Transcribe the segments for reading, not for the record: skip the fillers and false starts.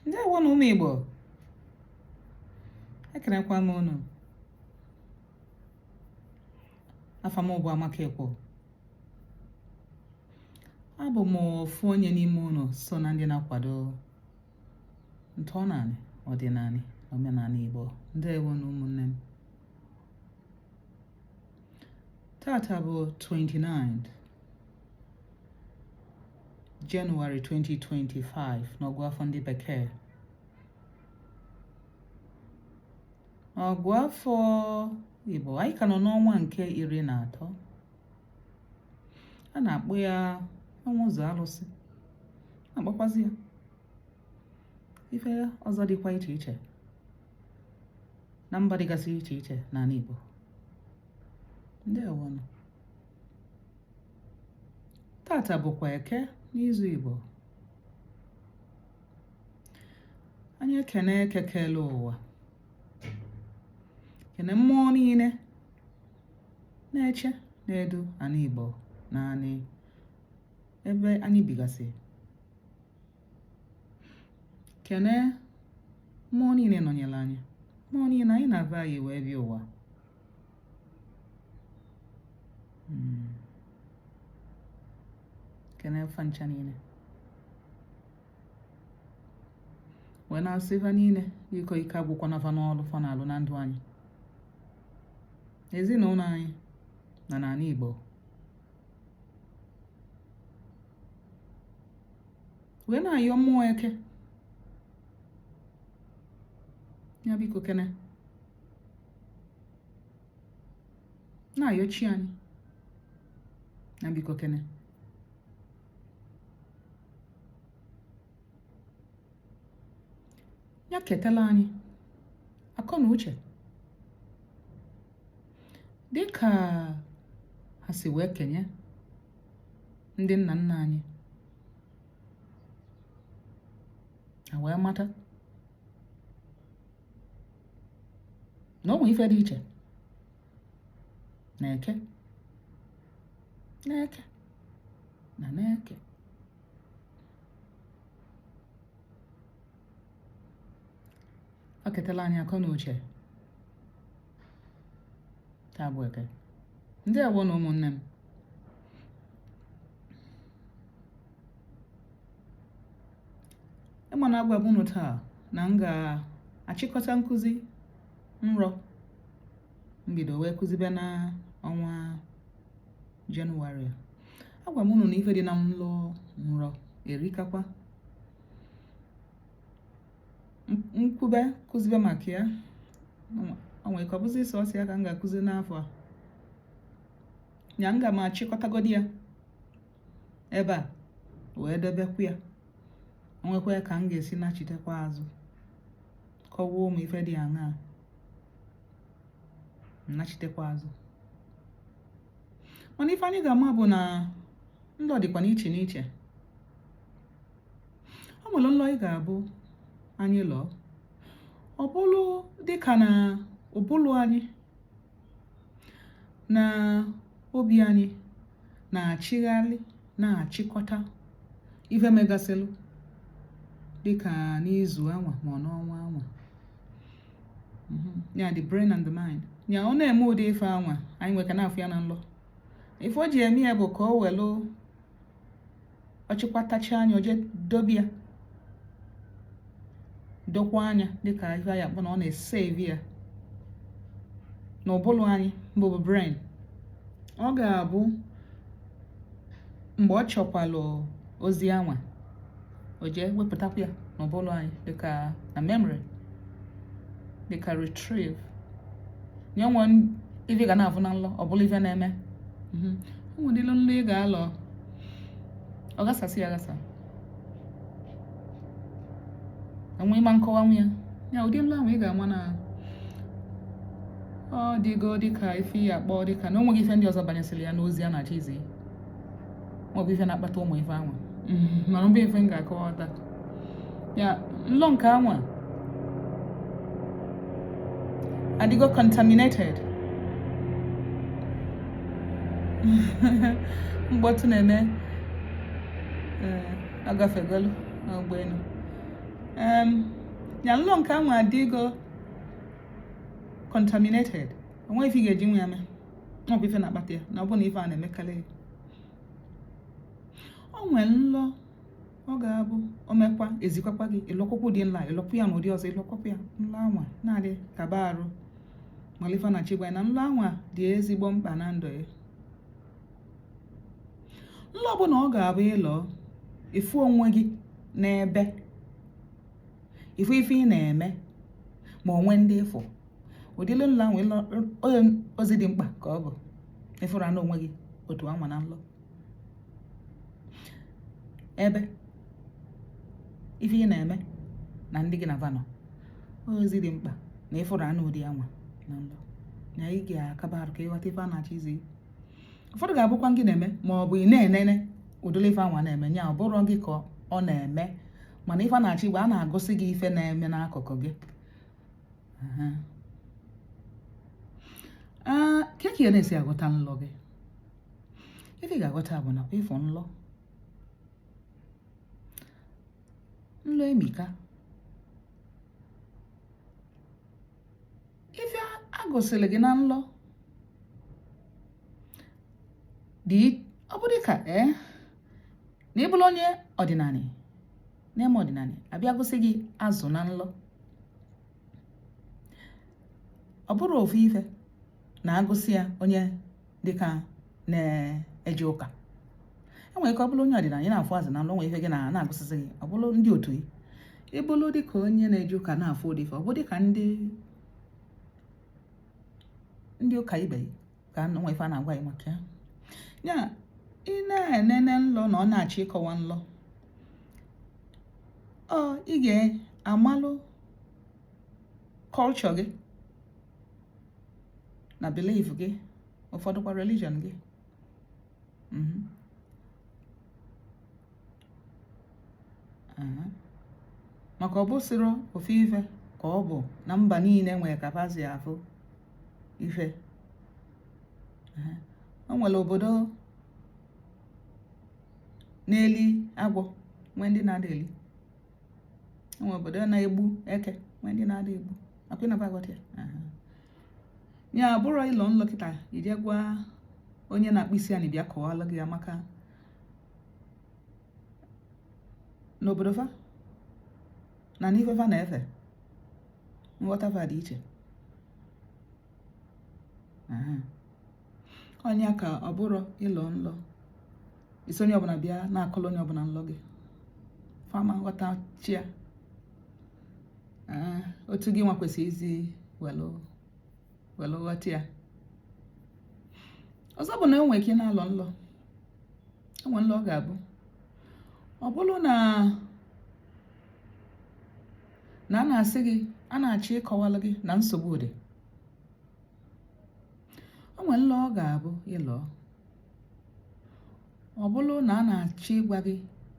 Ndewo na ụmụ Igbo, ekenekwa m unu. Afa m bụ Amaka Ekwo. Abụ m ofu onye n'ime unu so na ndị na-akwado ntọala ọdịnala omenala Igbo. Ndewo na ụmụnne m. Tata bụ 29th January 2025 n'ọgụ afọ ndị bekee. Ọgụ afọ Igbo, anyị ka nọ n'ọnwa nke 13. A na-akpọ ya ọnwa ụzọ alụsị, na-akpọkwazi ya ife ọzọ dịkwa iche iche na mba dịgasị iche iche n'ala Igbo. Ndewo. Tata bụkwa Eke n'izu Igbo. Anyị ekele ụwa, kene mmụọ niile na-eche na-edu ana Igbo naanị ebe anyị bigasị. Kene mmụọ niile nọnyere anyị, mmụọ niile anyị na-aba anyị wee bịa ụwa. Kene fancha niile wee na-asị ife niile iko ike agwụkwa na fa n'ọlụ fa na-alụ na ndụ anyị, ezinụlọ anyị na n'ala Igbo. Wee na-ayọ mmụọ Eke ya biko kene na-ayọ chi anyị ya biko kene ya ketela anyị akọ na uche dịka ha si wee kenye ndị nna nna anyị ha wee mata na ọ nwee ife dị iche na Eke na Eke. O ketela anyị akọ na uche. Taa bụ Eke. Ndewo na ụmụnne m. Ịma na-agwa m unu taa na m ga-achịkọta nkụzi nrọ mbido wee kụzibe na ọnwa Jenụwarị. Agwa m unu na ife dị na mlụ nrọ erikakwa. Nkwube kụzibe maka ya onwe ka ọ bụzi sọsọ ya ka m ga-akụzi n'afọ a. Ya m ga m achịkọtagodi ya ebe a wee debekwu ya. Onwekwa ka m ga-esi nachitekwa azụ kọwaa ụmụ ife dị aṅaa nachitekwa azụ. Mana ife anyị ga-ama bụ na ndọ dịkwa n'iche n'iche. Ọ nwere nlọ ị ga-abụ anyị lọọ, ọ bụrụ dịka na ụbụrụ anyị na obi anyị na-achịgharị na-achịkọta ife megasịlụ dịka n'izu anwa ma ọ n'ọnwa anwa. Ya the brain and the mind. Ya ọ na-eme ụdị ife anwa anyị nweka na-afụ ya na nlọ. Ife o ji eme ya bụ ka o welu ọchịkwatacha anya oje dobe ya dokwa anya dịka ife anyị akpọ na ọ na-esave ya n'ụbụrụ anyị mbụ brain. Ọ ga-abụ mgbe ọ chọkwalụ ozi anwa o jee wepụtakwa ya n'ụbụrụ anyị dịka na memory, dịka retrieve. Nye nwe ife ga na-afụ na nlọ ọ bụrụ ife na-eme. Ụmụ dịlụ nlọ ị ga-alọ ọ gasasị ya gasa enwe ịma nkọwanwu ya. Ya ụdị nlọ ahụ ị ga-ama na ọ dịgo dịka ife ya akpọ dịka na o nweghị ife ndị ọzọ banyesịrị ya n'ozi a na-achọ izi maọbụ ife na-akpata ụmụ ife anwa. Mana mbe ife m ga-akọwata ya nlọ nke anwa adịgo contaminated. Mgbọtụ na-eme agafegolu n'ụgbọelu nya nlọ nke anwa adịgo contaminated, onwe ife ị ga-eji nwe ya mee, ọ bụ ife na-akpata ya na ọ bụ na ife a na-emekarị ya. O nwere nlọ ọ ga-abụ omekwa ezikwakwa gị ịlọkwụkwụ dị nla ịlọkwụ ya n'ụdị ọzọ, ịlọkwụkwụ ya nlọ anwa na-adị kaba arụ malifa na chigwa na nlọ anwa dị ezigbo mkpa na ndụ ya. Nlọ bụ na ọ ga-abụ ịlọ ifu onwe gị n'ebe ifu ife ị na-eme ma onwe ndị ịfụ ụdịle nlọ ahụ onye ozi dị mkpa ka ọ bụ ịfụra na onwe gị otu anwa na nlọ ebe ife ị na-eme na ndị gị na vanọ ozi dị mkpa na ịfụrụ anụ ụdị anwa na nlọ na ị ga-akaba arụ ka ịghọta ife a na-achọ izi. Ụfọdụ ga-abụkwa gị na-eme ma ọ bụ ị na-enene ụdịrị ife anwa na-eme nya ọ bụrụ gị ka ọ na-eme, mana ife a na-achọ igbe a na-agụsị gị ife na-eme n'akụkụ gị. Ka ị na-esi agụta nlọ gị, ife ị ga-agụta bụ na ịfụ nlọ emika ife agụsịrị gị na nlọ dị ọ bụ dịka na ịbụrụ onye ọdịnala na-eme ọdịnala abịa gụsị gị azụ na nlọ, ọ bụrụ ofu ife na-agụsị ya onye dịka na-eje ụka. Enwere ka ọ bụrụ onye ọdịnala na-afụ azụ na nlọ, nwere ife gị na-agụsịsị gị, ọ bụrụ ndị otu gị ịbụrụ dịka onye na-eje ụka na-afụ ụdị ife, ọ bụ dịka ndị ụka ibe ka nwe ife a na-agwa ya maka ya. Ị na-enene nlọ na ọ na-achọ ịkọwa nlọ, ị ga-amalụ culture gị na belief gị, ụfọdụkwa religion gị. Maka ọ bụ sịrọ ofu ife ka ọ bụ na mba niile nwere kapazi afụ ife. O nwere obodo na-eli agwọ nwee ndị na-ada eli, o nwere obodo na-egbu eke nwee ndị na-ada egbu akwa na bagọta ya bụrụ ịlọ nlọ kịta ije gwa onye na-akpụ isi anyị bịa kọwalụ gị ya, maka n'obodo fa na n'ife fa na-efe nghọta fa dị iche. Onye ka ọ bụrụ ịlọ nlọ isi onye ọbụla bịa na-akọlụ onye ọbụla nlọ gị fama nghọta chia otu gị nwa kwesịrị izi welụ ghọta ya. Ọzọ bụ na enwe ike na-alọ nlọ, enwe nlọ ọ ga-abụ ọ bụrụ na a na-asị gị a na-achọ ịkọwalụ gị na nsogbu dị, enwe nlọ ọ ga-abụ ịlọ ọ bụrụ na a na-achọ ịgwa gị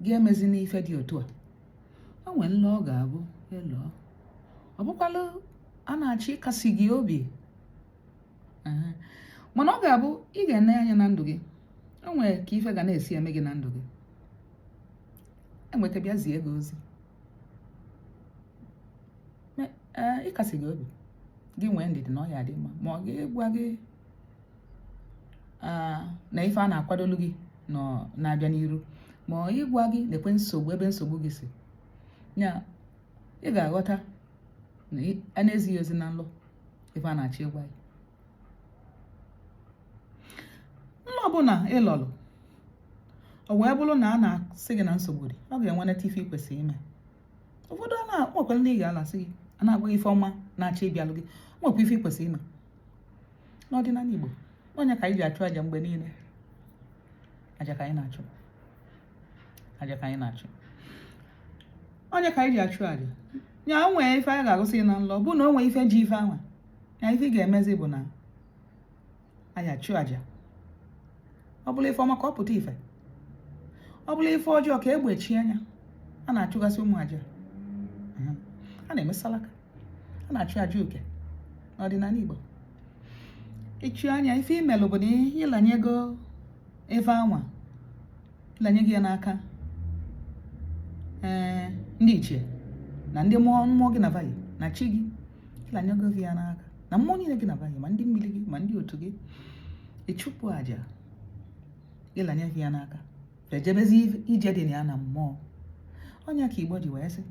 ga-emezi n'ife dị otu a, enwe nlọ ọ ga-abụ ịlọ ọ bụkwalụ a na-achọ ịkasị gị obi. Mana ọ ga-abụ ị ga-ene anya na ndụ gị, enwe ka ife ga na-esi eme gị na ndụ gị, enwe ka bịa zie gị ozi ịkasị gị obi gị nwee ndidi na ọ ya dị mma, ma ọ ga-egwa gị na ife a na-akwadolu gị na-abịa n'iru, ma ọ ịgwa gị na-ekwe nsogbu ebe nsogbu gị si ya, ị ga-aghọta na a na-ezighị ozi na nlọ ife a na-achọ ịgwa gị. Nlọ ọbụla ịlọlụ o wee bụrụ na a na-asị gị na nsogbu dị, ọ ga-enweneta ife ị kwesịrị ime. Ụfọdụ a na-akpọkwa ndị ị ga-alasị gị a na-agwa gị ife ọma na-achọ ịbịalụ gị, nwekwa ife ị kwesịrị ime. N'ọdịnala Igbo onye ka anyị ji achụ aja mgbe niile, aja ka anyị na-achụ, aja ka anyị na-achụ, onye ka anyị ji achụ aja nya. O nwee ife anyị ga-agụsị na nlọ bụ na o nwee ife ji ife anwa ya, ife ị ga-emezi bụ na anyị achụ aja. Ọ bụla ife ọma ka ọ pụta ife, ọ bụla ife ọjọọ ka egbochi anya, a na-achụgasị ụmụ aja, a na-eme salaka, a na-achụ aja uke n'ọdịnala Igbo. Ịchụ anya ife imelụ bụ na ịlanyego ife anwa, ịlanye gị ya n'aka ndị ichie na ndị mmụọ gị na vaghị na chi gị ịlanyago ya n'aka na mmụọ niile gị na vaghị ma ndị mmiri gị ma ndị otu gị ịchụpụ àjà ịlanye ya n'aka fejebezi ije dị na ya na mmụọ. Onye ka Igbo ji wee sị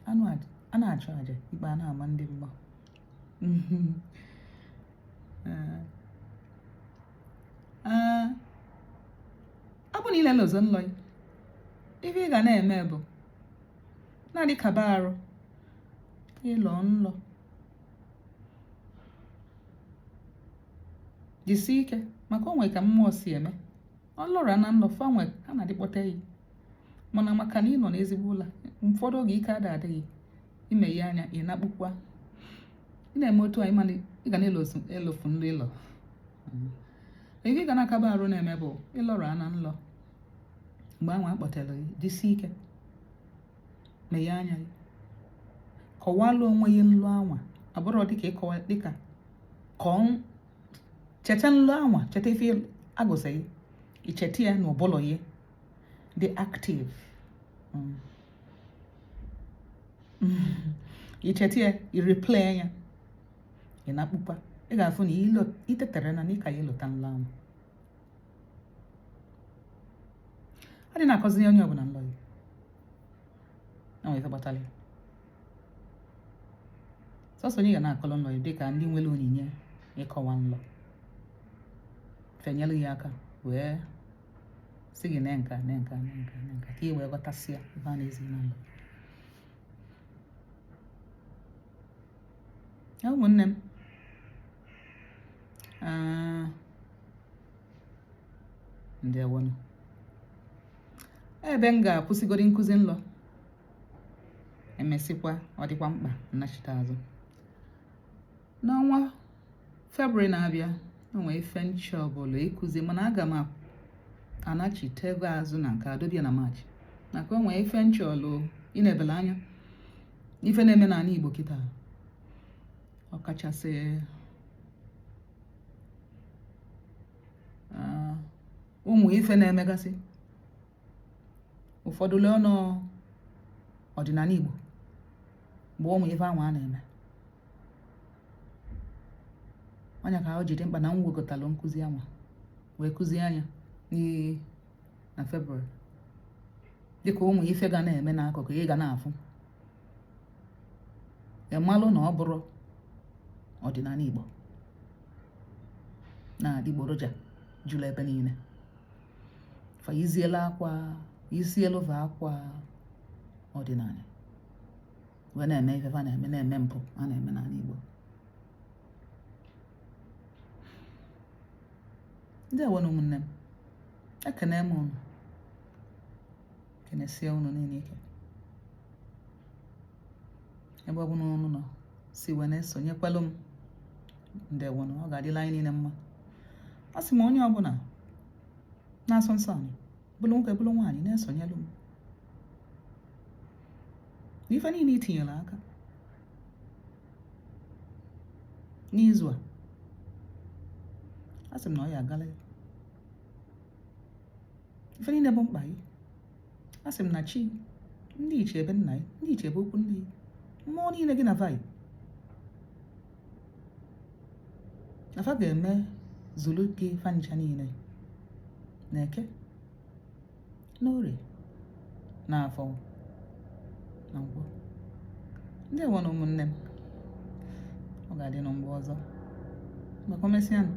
a na-achụ àjà ikpe a na-ama ndị mmụọ. Ọ bụ na ile lozo nlọ ife ị ga na-eme bụ na-adị kaba arụ ịlọ nlọ jisi ike maka onwe ka mmụọ si eme ọlụra na nlọ fanwe ha na-adịkpọta ya mana maka na ị nọ n'ezigbo ụlọ ụfọdụ oge ike adịghị ime ya anya ị na-akpụkwa ị na-eme otu anyị mana ị ga na-elofu nlọ ịlọ. Ebe ị ga na-akaba arụ na-eme bụ ịlọra na nlọ mgbe ahụ akpọtara gị jisi ike meghe anya gị kọwalụ onwe gị nlụ anwa abụrụ dịka ịkọwa dịka kọọ cheta nlụ anwa cheta ife agụsịghị icheta ya na ụbụlọ ya dị active icheta ya ireplay ya ị na-akpụkwa ị ga-afụ na itetere na n'ịka ya ịlụta nlụ anwa. Ọ dị na-akọzi onye ọbụla nlọ ya na ife gbatala ya sọsọ onye ga na-akọlọ nlọ ya dịka ndị nwere onyinye ịkọwa nlọ fenyelụ ya aka wee sị gị nee nka ka ị wee ghọtasịa ife a na-ezi na nlọ. Ụmụnne m ndewonu ebe m ga-akwụsịgodi nkụzi nlọ emesịkwa ọ dịkwa mkpa nnachite azụ n'ọnwa February na-abịa onwe ife nche ọbụla ịkụzi mana aga m anachite ego azụ na nke adobia na March maka onwe ife nche ọlụ ị na-ebele anya ife na-eme n'ala Igbo kịta ọkachasị ụmụ ife na-emegasị ụfọdụ lee ọnụ ọdịnala Igbo bụ ụmụ ife ahụ a na-eme onye ka o ji dị mkpa na m wegotalụ nkụzi anwa wee kụzie anya na February dịka ụmụ ife ga na-eme n'akụkụ ị ga na-afụ ịmalụ na ọ bụrụ ọdịnala Igbo na adịgboroja jụrụ ebe niile fa isielụva akwa ọdịnala wee na-eme ife fa na-eme mpụ a na-eme n'ala Igbo. Ndị awonu ụmụnne m ekene m unu kenesie unu niile ike ebe ọ bụ na unu nọ si wee na-esonyekwalụ m ndewonu ọ ga-adịla anyị niile mma. A sị m onye ọbụla na-asọ nsọ anyị bụrụ nwoke bụrụ nwaanyị na-esonyelụ m n'ife niile itinyere aka n'izu a sị m na ọ ya agala ya ife niile bụ mkpa gị. A sị m na chi ndị iche ebe nna ya ndị iche ebe okwu nne ya mmụọ niile gị na vaị na fa ga-eme zulu gị fancha niile na Eke na Orie na Afọ na Nkwọ. Ndị awonu ụmụnne m ọ ga-adị na mgbe ọzọ maka omesịanụ.